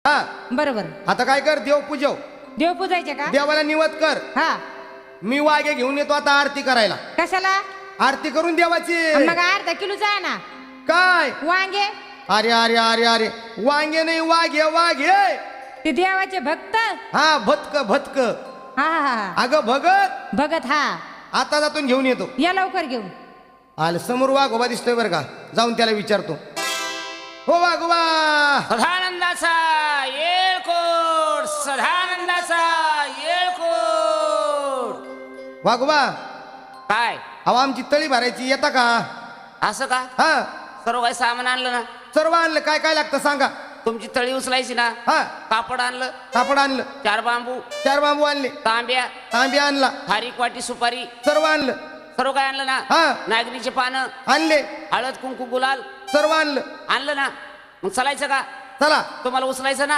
हा बरोबर. आता काय कर, देव पूजव. देव पूजायचे का? देवाला निवत कर. हा. मी वाघे घेऊन येतो आता आरती करायला. कशाला? आरती करून देवाची. मग अर्धा किलोचा आहे ना काय वांगे. अरे अरे अरे अरे वांगे नाही, वाघे वाघे. ते देवाचे भक्त. हा भतक भतक. हा हा हा. अगं भगत. भगत. हा. आता जातून घेऊन येतो. या लवकर घेऊन. आलं समोर वाघोबा दिसतोय बरं का, जाऊन त्याला विचारतो. हो वाघोबा. सदानंदाचा येळकोट, सदानंदाचा येळकोट. वाघोबा, काय अहो आमची तळी भरायची, येता का? असं का? हा सर्व काही सामान आणलं ना? सर्व आणलं. काय काय लागतं सांगा. तुमची तळी उचलायची ना? हा कापड आणलं, कापड आणलं, 4 बांबू, 4 बांबू आणले, तांब्या, तांबे आणला, खारीक वाटी, सुपारी, सर्व आणलं. सर्व काय आणलं ना? हा नागरीचे पानं, आणले, हळद, कुंकू, गुलाल सर्व आणलं. आणलं ना? मग चालायचं का? चला. तुम्हाला उचलायचं ना?